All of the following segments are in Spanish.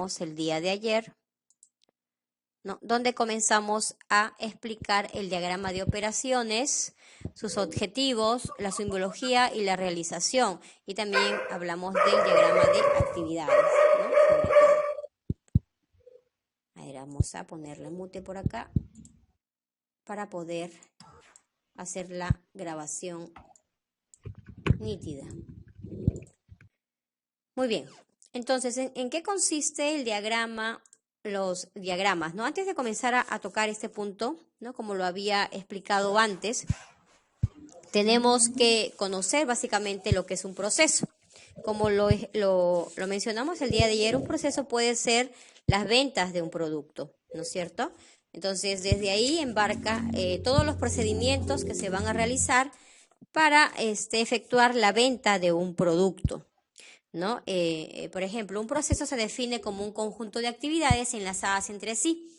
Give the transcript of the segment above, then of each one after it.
terminamos el día de ayer, ¿no? Donde comenzamos a explicar el diagrama de operaciones, sus objetivos, la simbología y la realización. Y también hablamos del diagrama de actividades, ¿no? Sobre todo. A ver, vamos a ponerle mute por acá para poder hacer la grabación nítida. Muy bien. Entonces, ¿en qué consiste el diagrama? Los diagramas, ¿no? Antes de comenzar a tocar este punto, ¿no? Como lo había explicado antes, tenemos que conocer básicamente lo que es un proceso. Como lo mencionamos el día de ayer, un proceso puede ser las ventas de un producto, ¿no es cierto? Entonces, desde ahí embarca todos los procedimientos que se van a realizar para efectuar la venta de un producto, ¿no? Por ejemplo, un proceso se define como un conjunto de actividades enlazadas entre sí,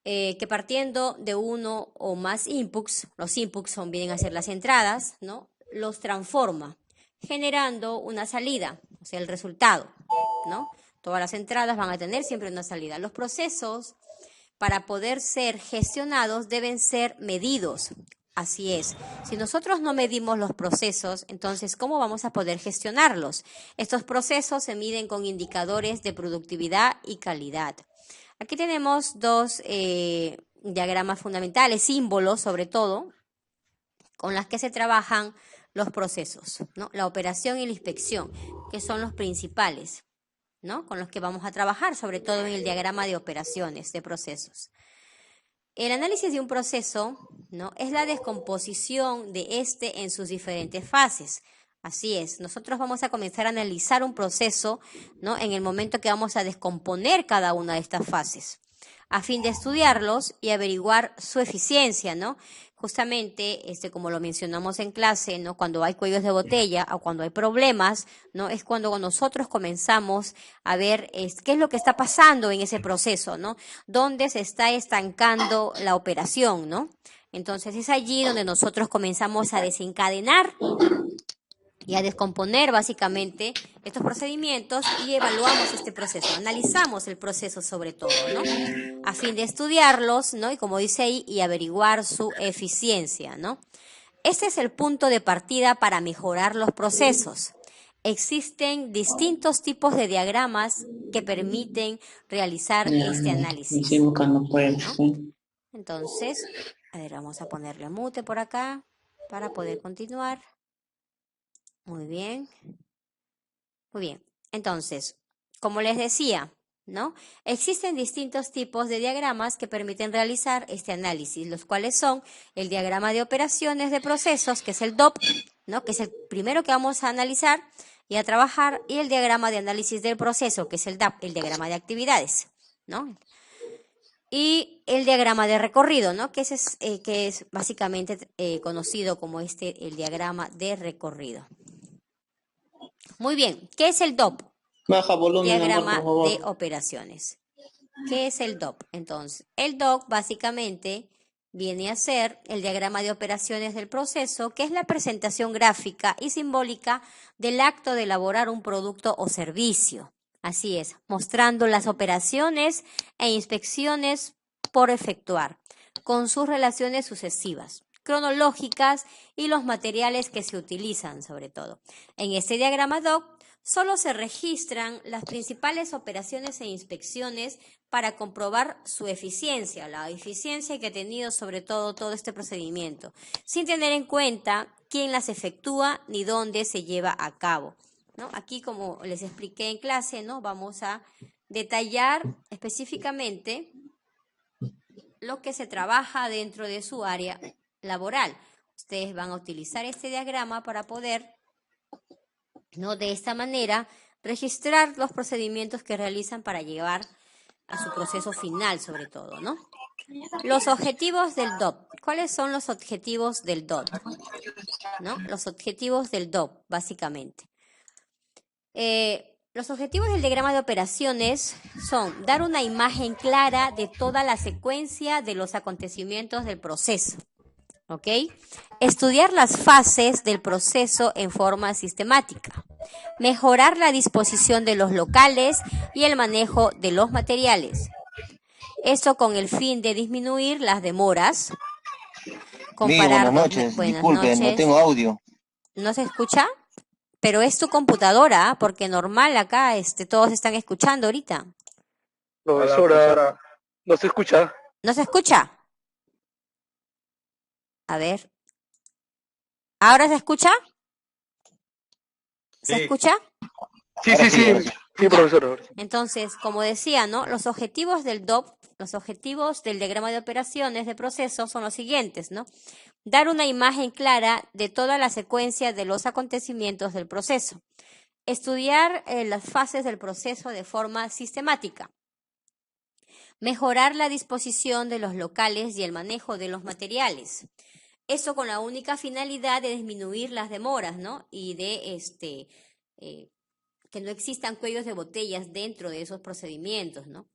que partiendo de uno o más inputs, los inputs vienen a ser las entradas, ¿no? Los transforma, generando una salida, o sea, el resultado, ¿no? Todas las entradas van a tener siempre una salida. Los procesos, para poder ser gestionados, deben ser medidos. Así es. Si nosotros no medimos los procesos, entonces, ¿cómo vamos a poder gestionarlos? Estos procesos se miden con indicadores de productividad y calidad. Aquí tenemos dos diagramas fundamentales, símbolos sobre todo, con las que se trabajan los procesos, ¿no? La operación y la inspección, que son los principales, ¿no? Con los que vamos a trabajar, sobre todo en el diagrama de operaciones, de procesos. El análisis de un proceso, ¿no? Es la descomposición de este en sus diferentes fases. Así es, nosotros vamos a comenzar a analizar un proceso, ¿no? En el momento que vamos a descomponer cada una de estas fases, a fin de estudiarlos y averiguar su eficiencia, ¿no? Justamente, como lo mencionamos en clase, ¿no? Cuando hay cuellos de botella o cuando hay problemas, ¿no? Es cuando nosotros comenzamos a ver qué es lo que está pasando en ese proceso, ¿no? Dónde se está estancando la operación, ¿no? Entonces es allí donde nosotros comenzamos a desencadenar y a descomponer básicamente estos procedimientos y evaluamos este proceso, analizamos el proceso sobre todo, ¿no? A fin de estudiarlos, ¿no? Y como dice ahí, y averiguar su eficiencia, ¿no? Este es el punto de partida para mejorar los procesos. Existen distintos tipos de diagramas que permiten realizar este análisis, ¿no? Entonces, a ver, vamos a ponerle mute por acá para poder continuar. Muy bien. Muy bien. Entonces, como les decía, ¿no? Existen distintos tipos de diagramas que permiten realizar este análisis, los cuales son el diagrama de operaciones de procesos, que es el DOP, ¿no? Que es el primero que vamos a analizar y a trabajar, y el diagrama de análisis del proceso, que es el DAP, el diagrama de actividades, ¿no? Y el diagrama de recorrido, ¿no? Que es básicamente conocido como el diagrama de recorrido. Muy bien, ¿qué es el DOP? Baja volumen, Diagrama amor, por de favor. operaciones. ¿Qué es el DOP? Entonces, el DOP básicamente viene a ser el diagrama de operaciones del proceso, que es la presentación gráfica y simbólica del acto de elaborar un producto o servicio. Así es, mostrando las operaciones e inspecciones por efectuar, con sus relaciones sucesivas, cronológicas y los materiales que se utilizan sobre todo. En este diagrama DOP solo se registran las principales operaciones e inspecciones para comprobar su eficiencia, la eficiencia que ha tenido sobre todo este procedimiento, sin tener en cuenta quién las efectúa ni dónde se lleva a cabo, ¿no? Aquí, como les expliqué en clase, ¿no? Vamos a detallar específicamente lo que se trabaja dentro de su área laboral. Ustedes van a utilizar este diagrama para poder, ¿no? De esta manera, registrar los procedimientos que realizan para llevar a su proceso final, sobre todo, ¿no? Los objetivos del DOP. ¿Cuáles son los objetivos del DOP? ¿No? Los objetivos del DOP, básicamente. Los objetivos del diagrama de operaciones son dar una imagen clara de toda la secuencia de los acontecimientos del proceso, ¿ok? Estudiar las fases del proceso en forma sistemática. Mejorar la disposición de los locales y el manejo de los materiales. Esto con el fin de disminuir las demoras. Buenas noches. Buenas Disculpen, no noches. tengo audio. ¿No se escucha? Pero es tu computadora, porque normal acá todos están escuchando ahorita. Profesora, no se escucha. ¿No se escucha? A ver. ¿Ahora se escucha? ¿Se Sí. escucha? Sí, profesora. Entonces, como decía, ¿no? Los objetivos del DOP, los objetivos del diagrama de operaciones de proceso son los siguientes, ¿no? Dar una imagen clara de toda la secuencia de los acontecimientos del proceso. Estudiar las fases del proceso de forma sistemática. Mejorar la disposición de los locales y el manejo de los materiales. Eso con la única finalidad de disminuir las demoras, ¿no? Y de que no existan cuellos de botellas dentro de esos procedimientos, ¿no?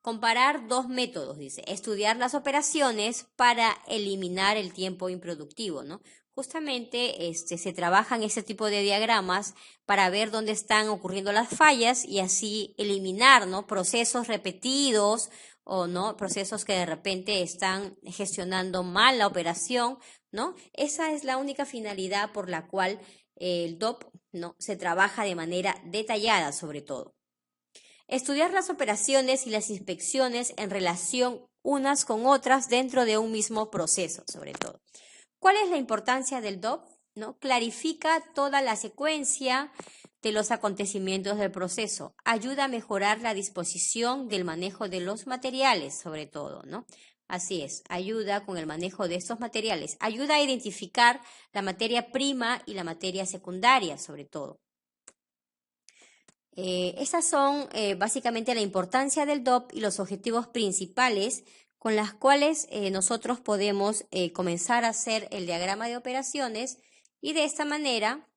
Comparar dos métodos, dice, estudiar las operaciones para eliminar el tiempo improductivo, ¿no? Justamente se trabajan ese tipo de diagramas para ver dónde están ocurriendo las fallas y así eliminar, ¿no? Procesos repetidos o no procesos que de repente están gestionando mal la operación, ¿no? Esa es la única finalidad por la cual el DOP, ¿no? Se trabaja de manera detallada sobre todo. Estudiar las operaciones y las inspecciones en relación unas con otras dentro de un mismo proceso, sobre todo. ¿Cuál es la importancia del DOP? ¿No? Clarifica toda la secuencia de los acontecimientos del proceso. Ayuda a mejorar la disposición del manejo de los materiales, sobre todo, ¿no? Así es, ayuda con el manejo de estos materiales. Ayuda a identificar la materia prima y la materia secundaria, sobre todo. Esas son básicamente la importancia del DOP y los objetivos principales con las cuales nosotros podemos comenzar a hacer el diagrama de operaciones y de esta manera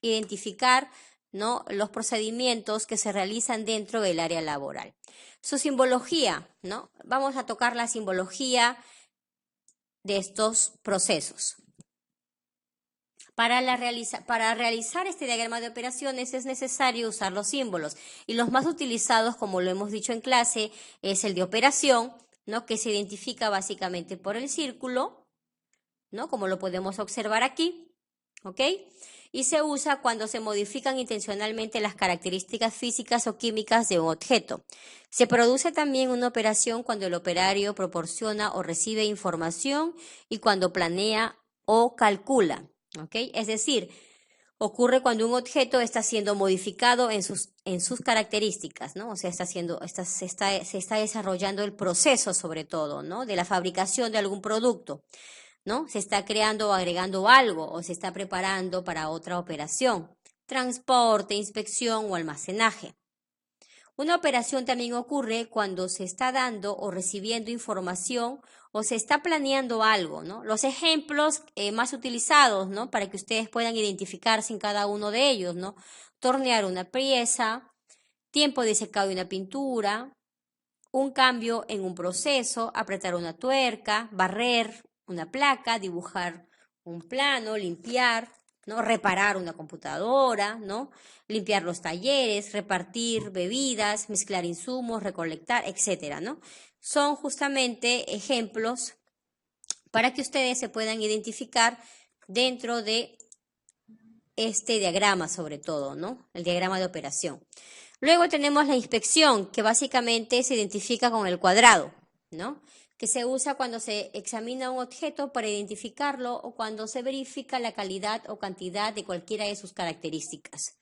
identificar, ¿no? Los procedimientos que se realizan dentro del área laboral. Su simbología, ¿no? Vamos a tocar la simbología de estos procesos. Para realizar este diagrama de operaciones es necesario usar los símbolos y los más utilizados, como lo hemos dicho en clase, es el de operación, ¿no? Que se identifica básicamente por el círculo, ¿no? Como lo podemos observar aquí, ¿ok? Y se usa cuando se modifican intencionalmente las características físicas o químicas de un objeto. Se produce también una operación cuando el operario proporciona o recibe información y cuando planea o calcula. ¿Okay? Es decir, ocurre cuando un objeto está siendo modificado en sus características, ¿no? O sea, se está desarrollando el proceso, sobre todo, ¿no? De la fabricación de algún producto, ¿no? Se está creando o agregando algo o se está preparando para otra operación, transporte, inspección o almacenaje. Una operación también ocurre cuando se está dando o recibiendo información o se está planeando algo, ¿no? Los ejemplos más utilizados, ¿no? Para que ustedes puedan identificarse en cada uno de ellos, ¿no? Tornear una pieza, tiempo de secado de una pintura, un cambio en un proceso, apretar una tuerca, barrer una placa, dibujar un plano, limpiar, ¿no? Reparar una computadora, ¿no? Limpiar los talleres, repartir bebidas, mezclar insumos, recolectar, etcétera, ¿no? Son justamente ejemplos para que ustedes se puedan identificar dentro de este diagrama, sobre todo, ¿no? El diagrama de operación. Luego tenemos la inspección, que básicamente se identifica con el cuadrado, ¿no? Que se usa cuando se examina un objeto para identificarlo o cuando se verifica la calidad o cantidad de cualquiera de sus características.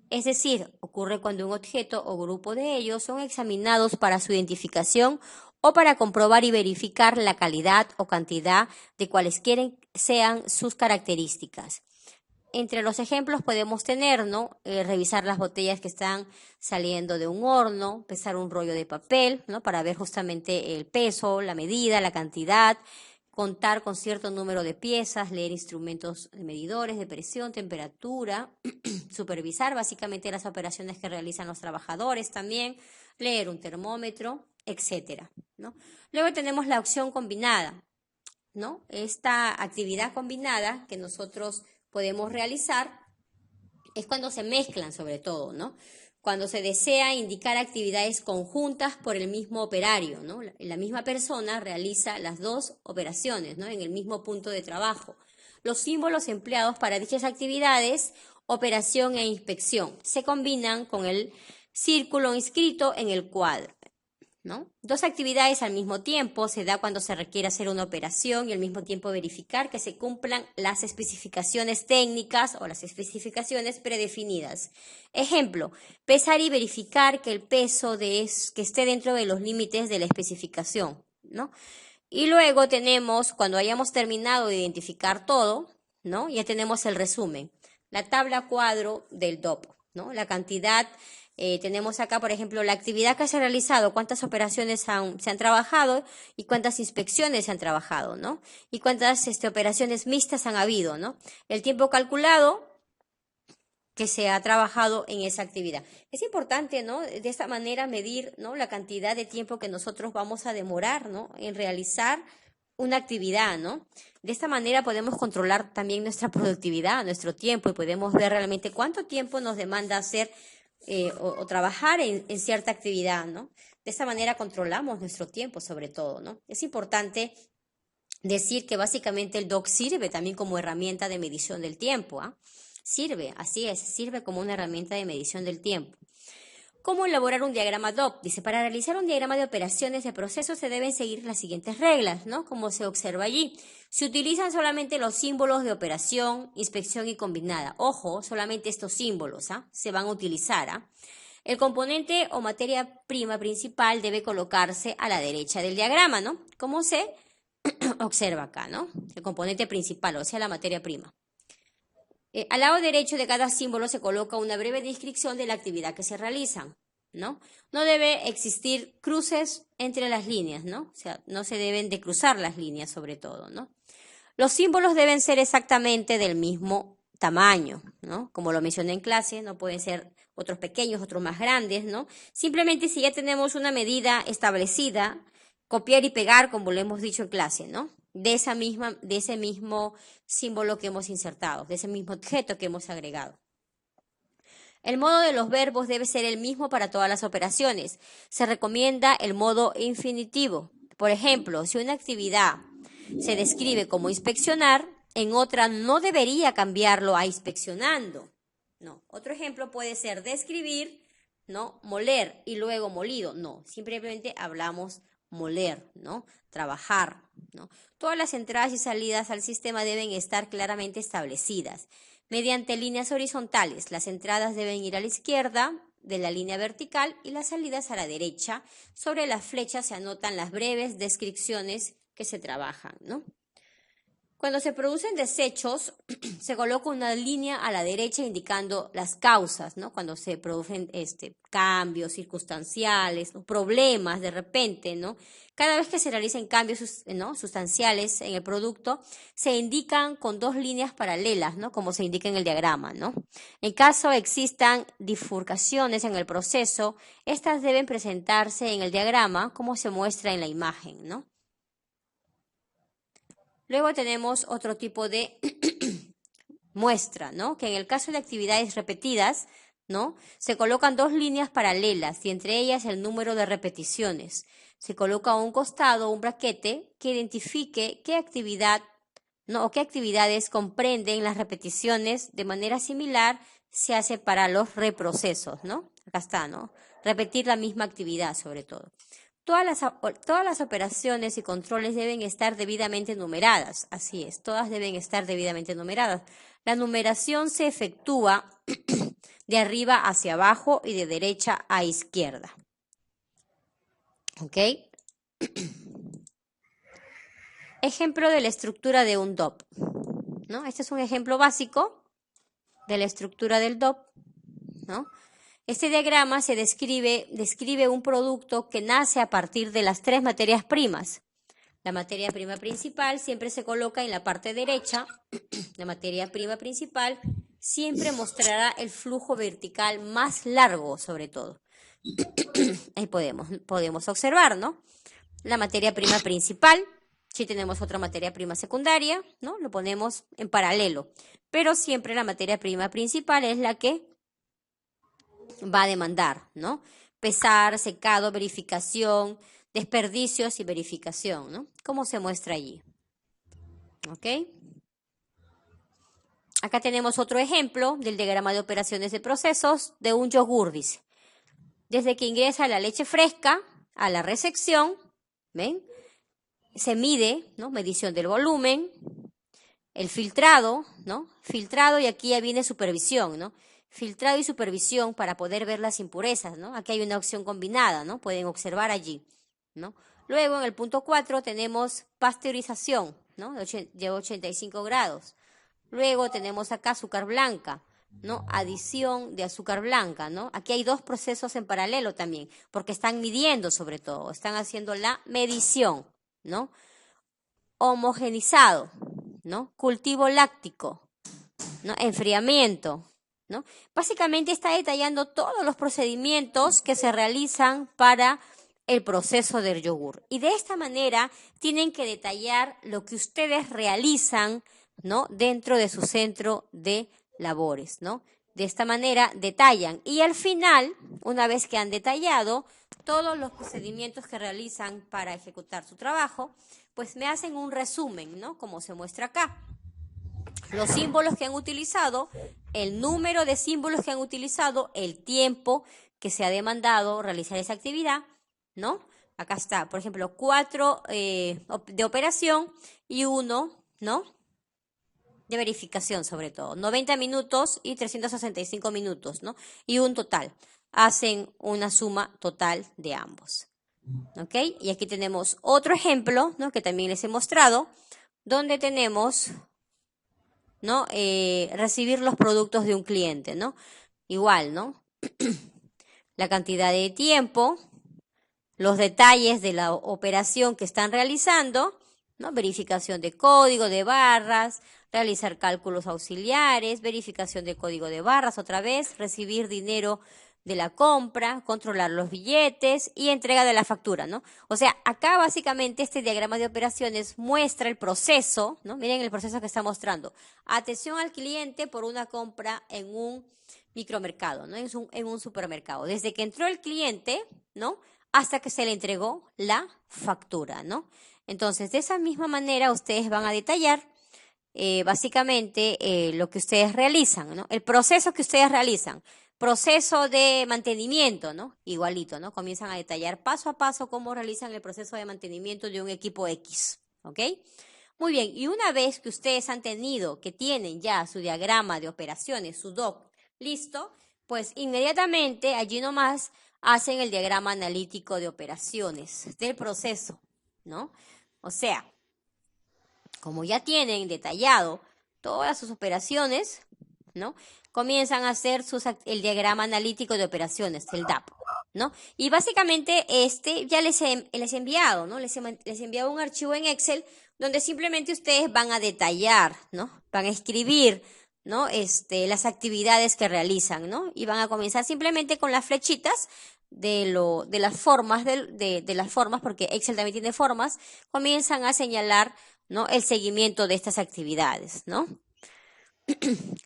Es decir, ocurre cuando un objeto o grupo de ellos son examinados para su identificación o para comprobar y verificar la calidad o cantidad de cualesquiera sean sus características. Entre los ejemplos podemos tener, ¿no? Revisar las botellas que están saliendo de un horno, pesar un rollo de papel, ¿no? Para ver justamente el peso, la medida, la cantidad, contar con cierto número de piezas, leer instrumentos medidores de presión, temperatura, supervisar básicamente las operaciones que realizan los trabajadores también, leer un termómetro, etcétera, ¿no? Luego tenemos la opción combinada, ¿no? Esta actividad combinada que nosotros podemos realizar es cuando se mezclan sobre todo, ¿no? Cuando se desea indicar actividades conjuntas por el mismo operario, ¿no? La misma persona realiza las dos operaciones, ¿no? En el mismo punto de trabajo. Los símbolos empleados para dichas actividades, operación e inspección, se combinan con el círculo inscrito en el cuadro, ¿no? Dos actividades al mismo tiempo se da cuando se requiere hacer una operación y al mismo tiempo verificar que se cumplan las especificaciones técnicas o las especificaciones predefinidas. Ejemplo, pesar y verificar que el peso que esté dentro de los límites de la especificación, ¿no? Y luego tenemos, cuando hayamos terminado de identificar todo, ¿no? Ya tenemos el resumen, la tabla cuadro del DOP, ¿no? La cantidad. Tenemos acá, por ejemplo, la actividad que se ha realizado, cuántas operaciones se han trabajado y cuántas inspecciones se han trabajado, ¿no? Y cuántas operaciones mixtas han habido, ¿no? El tiempo calculado que se ha trabajado en esa actividad. Es importante, ¿no? De esta manera medir, ¿no? La cantidad de tiempo que nosotros vamos a demorar, ¿no? En realizar una actividad, ¿no? De esta manera podemos controlar también nuestra productividad, nuestro tiempo, y podemos ver realmente cuánto tiempo nos demanda hacer o trabajar en cierta actividad, ¿no? De esa manera controlamos nuestro tiempo sobre todo, ¿no? Es importante decir que básicamente el DOC sirve también como herramienta de medición del tiempo, ¿ah? Sirve, así es, sirve como una herramienta de medición del tiempo. ¿Cómo elaborar un diagrama DOP? Dice, para realizar un diagrama de operaciones de procesos se deben seguir las siguientes reglas, ¿no? Como se observa allí. Se utilizan solamente los símbolos de operación, inspección y combinada. Ojo, solamente estos símbolos, ¿ah? Se van a utilizar, ¿ah? El componente o materia prima principal debe colocarse a la derecha del diagrama, ¿no? Como se observa acá, ¿no? El componente principal, o sea, la materia prima. Al lado derecho de cada símbolo se coloca una breve descripción de la actividad que se realiza, ¿no? No debe existir cruces entre las líneas, ¿no? O sea, no se deben de cruzar las líneas sobre todo, ¿no? Los símbolos deben ser exactamente del mismo tamaño, ¿no? Como lo mencioné en clase, no pueden ser otros pequeños, otros más grandes, ¿no? Simplemente si ya tenemos una medida establecida, copiar y pegar, como lo hemos dicho en clase, ¿no? De ese mismo símbolo que hemos insertado, de ese mismo objeto que hemos agregado. El modo de los verbos debe ser el mismo para todas las operaciones. Se recomienda el modo infinitivo. Por ejemplo, si una actividad se describe como inspeccionar, en otra no debería cambiarlo a inspeccionando. No. Otro ejemplo puede ser describir, ¿no? Moler y luego molido. No, simplemente hablamos moler, ¿no? Trabajar, ¿no? Todas las entradas y salidas al sistema deben estar claramente establecidas. Mediante líneas horizontales, las entradas deben ir a la izquierda de la línea vertical y las salidas a la derecha. Sobre las flechas se anotan las breves descripciones que se trabajan, ¿no? Cuando se producen desechos, se coloca una línea a la derecha indicando las causas, ¿no? Cuando se producen cambios circunstanciales, ¿no? Problemas de repente, ¿no? Cada vez que se realicen cambios, ¿no? Sustanciales en el producto, se indican con dos líneas paralelas, ¿no? Como se indica en el diagrama, ¿no? En caso existan bifurcaciones en el proceso, estas deben presentarse en el diagrama como se muestra en la imagen, ¿no? Luego tenemos otro tipo de muestra, ¿no? Que en el caso de actividades repetidas, ¿no? Se colocan dos líneas paralelas y entre ellas el número de repeticiones. Se coloca a un costado un braquete que identifique qué actividad, ¿no? O qué actividades comprenden las repeticiones. De manera similar se hace para los reprocesos, ¿no? Acá está, ¿no? Repetir la misma actividad sobre todo. Todas las operaciones y controles deben estar debidamente numeradas, así es, todas deben estar debidamente numeradas. La numeración se efectúa de arriba hacia abajo y de derecha a izquierda. ¿Ok? Ejemplo de la estructura de un DOP, ¿no? Este es un ejemplo básico de la estructura del DOP, ¿no? Este diagrama describe un producto que nace a partir de las tres materias primas. La materia prima principal siempre se coloca en la parte derecha. La materia prima principal siempre mostrará el flujo vertical más largo, sobre todo. Ahí podemos observar, ¿no? La materia prima principal Si tenemos otra materia prima secundaria, ¿no? Lo ponemos en paralelo. Pero siempre la materia prima principal es la que va a demandar, ¿no? Pesar, secado, verificación, desperdicios y verificación, ¿no? Como se muestra allí. ¿Ok? Acá tenemos otro ejemplo del diagrama de operaciones de procesos de un yogur, dice. Desde que ingresa la leche fresca a la recepción, ¿ven? Se mide, ¿no? Medición del volumen, el filtrado, ¿no? Filtrado, y aquí ya viene supervisión, ¿no? Filtrado y supervisión para poder ver las impurezas, ¿no? Aquí hay una opción combinada, ¿no? Pueden observar allí, ¿no? Luego en el punto 4 tenemos pasteurización, ¿no? De 85 grados. Luego tenemos acá azúcar blanca, ¿no? Adición de azúcar blanca, ¿no? Aquí hay dos procesos en paralelo también, porque están midiendo sobre todo, están haciendo la medición, ¿no? Homogenizado, ¿no? Cultivo láctico, ¿no? Enfriamiento, ¿no? Básicamente está detallando todos los procedimientos que se realizan para el proceso del yogur. Y de esta manera tienen que detallar lo que ustedes realizan, ¿no? Dentro de su centro de labores, ¿no? De esta manera detallan. Y al final, una vez que han detallado todos los procedimientos que realizan para ejecutar su trabajo, pues me hacen un resumen, ¿no? Como se muestra acá. Los símbolos que han utilizado, el número de símbolos que han utilizado, el tiempo que se ha demandado realizar esa actividad, ¿no? Acá está, por ejemplo, 4 de operación y 1, ¿no? De verificación sobre todo. 90 minutos y 365 minutos, ¿no? Y un total. Hacen una suma total de ambos. ¿Ok? Y aquí tenemos otro ejemplo, ¿no? Que también les he mostrado, donde tenemos, ¿no? Recibir los productos de un cliente, ¿no? Igual, ¿no? La cantidad de tiempo, los detalles de la operación que están realizando, ¿no? Verificación de código, de barras, realizar cálculos auxiliares, verificación de código de barras otra vez, recibir dinero de la compra, controlar los billetes y entrega de la factura, ¿no? O sea, acá básicamente este diagrama de operaciones muestra el proceso, ¿no? Miren el proceso que está mostrando. Atención al cliente por una compra en un micromercado, ¿no? En un supermercado. Desde que entró el cliente, ¿no? Hasta que se le entregó la factura, ¿no? Entonces, de esa misma manera ustedes van a detallar básicamente lo que ustedes realizan, ¿no? El proceso que ustedes realizan. Proceso de mantenimiento, ¿no? Igualito, ¿no? Comienzan a detallar paso a paso cómo realizan el proceso de mantenimiento de un equipo X, ¿ok? Muy bien, y una vez que ustedes han tenido, que tienen ya su diagrama de operaciones, su doc, listo, pues inmediatamente allí nomás hacen el diagrama analítico de operaciones del proceso, ¿no? O sea, como ya tienen detallado todas sus operaciones, ¿no? Comienzan a hacer el diagrama analítico de operaciones, el DAP, ¿no? Y básicamente ya les he enviado, ¿no? Les he enviado un archivo en Excel donde simplemente ustedes van a detallar, ¿no? Van a escribir, ¿no? Las actividades que realizan, ¿no? Y van a comenzar simplemente con las flechitas de las formas, de las formas, porque Excel también tiene formas, comienzan a señalar, ¿no? El seguimiento de estas actividades, ¿no?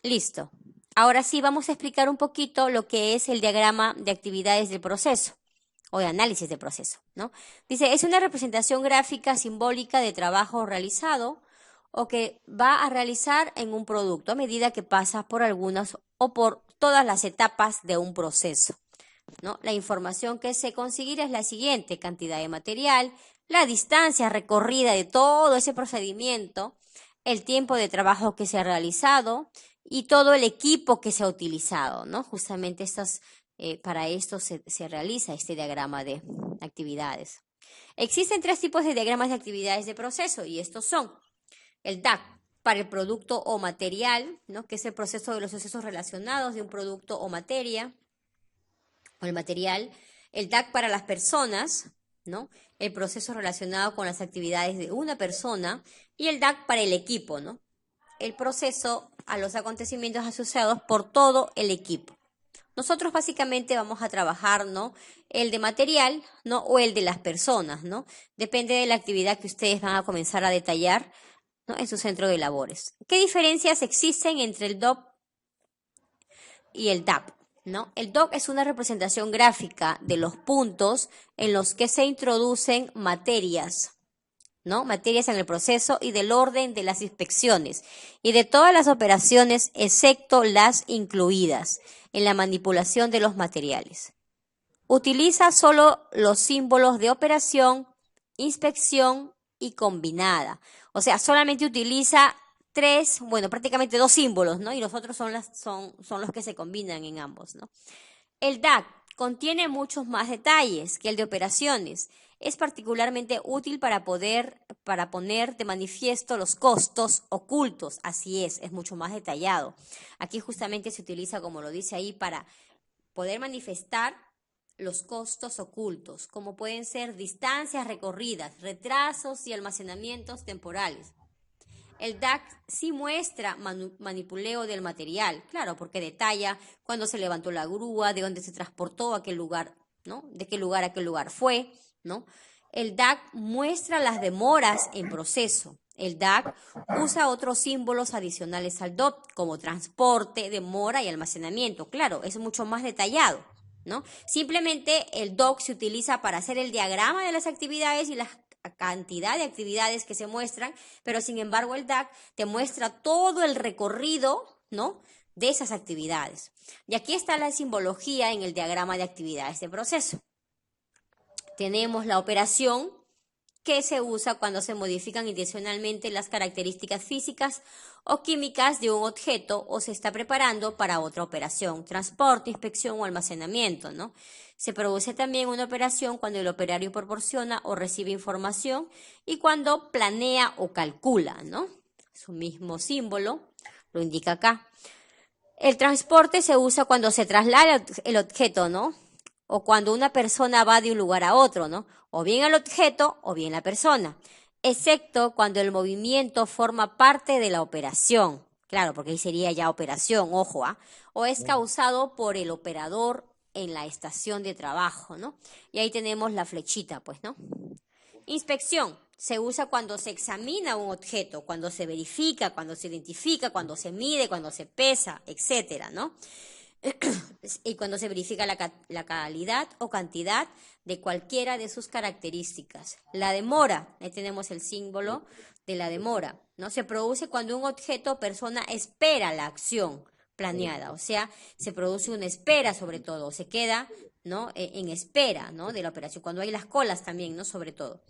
Listo. Ahora sí vamos a explicar un poquito lo que es el diagrama de actividades del proceso o de análisis del proceso, ¿no? Dice, es una representación gráfica simbólica de trabajo realizado o que va a realizar en un producto a medida que pasa por algunas o por todas las etapas de un proceso, ¿no? La información que se conseguirá es la siguiente: cantidad de material, la distancia recorrida de todo ese procedimiento, el tiempo de trabajo que se ha realizado y todo el equipo que se ha utilizado, ¿no? Justamente para esto se realiza este diagrama de actividades. Existen 3 tipos de diagramas de actividades de proceso y estos son el DAC para el producto o material, ¿no? Que es el proceso de los sucesos relacionados de un producto o materia o el material, el DAC para las personas, ¿no? El proceso relacionado con las actividades de una persona y el DAC para el equipo, ¿no? El proceso a los acontecimientos asociados por todo el equipo, Nosotros básicamente vamos a trabajar, ¿no? El de material, ¿no? O el de las personas, ¿no? Depende de la actividad que ustedes van a comenzar a detallar, ¿no? En su centro de labores. ¿Qué diferencias existen entre el DOP y el DAP? ¿No? El DOP es una representación gráfica de los puntos en los que se introducen materias, ¿no? Materias en el proceso y del orden de las inspecciones y de todas las operaciones excepto las incluidas en la manipulación de los materiales. Utiliza solo los símbolos de operación, inspección y combinada. O sea, solamente utiliza prácticamente dos símbolos, ¿no? Y los otros son los que se combinan en ambos, ¿no? El DAC contiene muchos más detalles que el de operaciones. Es particularmente útil para poner de manifiesto los costos ocultos. Así es mucho más detallado. Aquí justamente se utiliza, como lo dice ahí, para poder manifestar los costos ocultos, como pueden ser distancias recorridas, retrasos y almacenamientos temporales. El DAC sí muestra manipuleo del material, claro, porque detalla cuándo se levantó la grúa, de dónde se transportó a aquel lugar, ¿no? De qué lugar a qué lugar fue, ¿no? El DAC muestra las demoras en proceso. El DAC usa otros símbolos adicionales al DOP, como transporte, demora y almacenamiento. Claro, es mucho más detallado, ¿no? Simplemente el DOC se utiliza para hacer el diagrama de las actividades y las cantidad de actividades que se muestran, pero sin embargo el DAC te muestra todo el recorrido, ¿no? De esas actividades. Y aquí está la simbología en el diagrama de actividades de proceso. Tenemos la operación que se usa cuando se modifican intencionalmente las características físicas o químicas de un objeto o se está preparando para otra operación, transporte, inspección o almacenamiento, ¿no? Se produce también una operación cuando el operario proporciona o recibe información y cuando planea o calcula, ¿no? Su mismo símbolo lo indica acá. El transporte se usa cuando se traslada el objeto, ¿no? O cuando una persona va de un lugar a otro, ¿no? O bien el objeto o bien la persona, excepto cuando el movimiento forma parte de la operación. Claro, porque ahí sería ya operación, ojo, o es causado por el operador en la estación de trabajo, ¿no? Y ahí tenemos la flechita, pues, ¿no? Inspección se usa cuando se examina un objeto, cuando se verifica, cuando se identifica, cuando se mide, cuando se pesa, etcétera, ¿no? Y cuando se verifica la calidad o cantidad de cualquiera de sus características. La demora, ahí tenemos el símbolo de la demora, ¿no? Se produce cuando un objeto o persona espera la acción planeada, o sea, se produce una espera sobre todo, se queda, ¿no? En espera, ¿no? De la operación, cuando hay las colas también, ¿no? Sobre todo.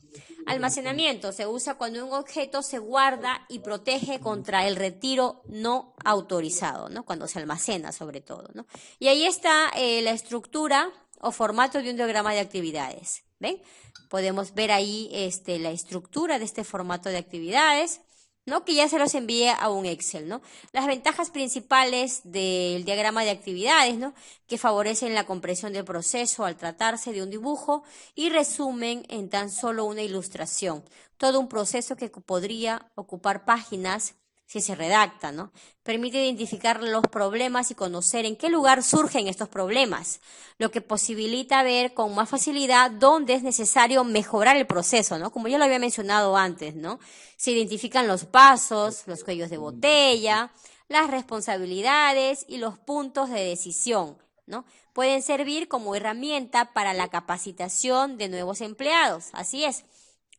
Almacenamiento se usa cuando un objeto se guarda y protege contra el retiro no autorizado, ¿no? Cuando se almacena sobre todo, ¿no? Y ahí está la estructura o formato de un diagrama de actividades, ¿ven? Podemos ver ahí la estructura de este formato de actividades, ¿no? Que ya se los envíe a un Excel, ¿no? Las ventajas principales del diagrama de actividades, ¿no? Que favorecen la comprensión del proceso al tratarse de un dibujo y resumen en tan solo una ilustración. Todo un proceso que podría ocupar páginas si se redacta, ¿no? Permite identificar los problemas y conocer en qué lugar surgen estos problemas, lo que posibilita ver con más facilidad dónde es necesario mejorar el proceso, ¿no? Como ya lo había mencionado antes, ¿no? Se identifican los pasos, los cuellos de botella, las responsabilidades y los puntos de decisión, ¿no? Pueden servir como herramienta para la capacitación de nuevos empleados. Así es,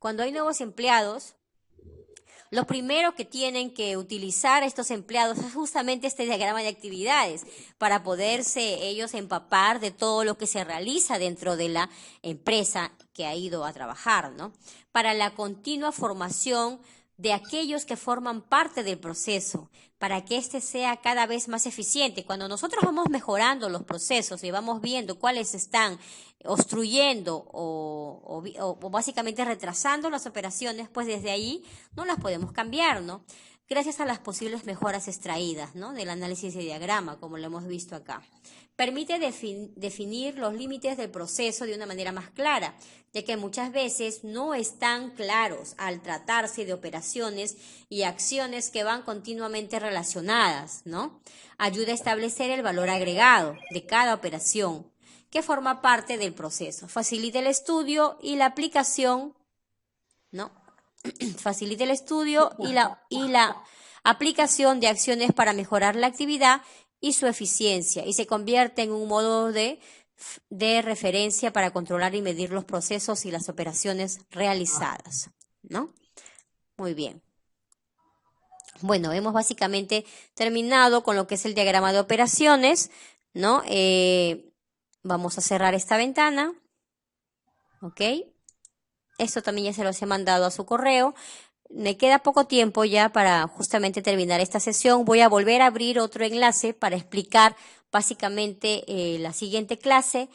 cuando hay nuevos empleados, lo primero que tienen que utilizar estos empleados es justamente este diagrama de actividades para poderse ellos empapar de todo lo que se realiza dentro de la empresa que ha ido a trabajar, ¿no? Para la continua formación de aquellos que forman parte del proceso, para que éste sea cada vez más eficiente. Cuando nosotros vamos mejorando los procesos y vamos viendo cuáles están obstruyendo o básicamente retrasando las operaciones, pues desde ahí no las podemos cambiar, ¿no? gracias a las posibles mejoras extraídas, ¿no?, del análisis de diagrama, como lo hemos visto acá. Permite definir los límites del proceso de una manera más clara, ya que muchas veces no están claros al tratarse de operaciones y acciones que van continuamente relacionadas, ¿no? Ayuda a establecer el valor agregado de cada operación, que forma parte del proceso. Facilita el estudio y la aplicación, ¿no? Facilita el estudio y la aplicación de acciones para mejorar la actividad y su eficiencia, y se convierte en un modo de referencia para controlar y medir los procesos y las operaciones realizadas, ¿no? Muy bien. Bueno, hemos básicamente terminado con lo que es el diagrama de operaciones, ¿no? Vamos a cerrar esta ventana, ¿ok? Esto también ya se los he mandado a su correo. Me queda poco tiempo ya para justamente terminar esta sesión. Voy a volver a abrir otro enlace para explicar básicamente la siguiente clase.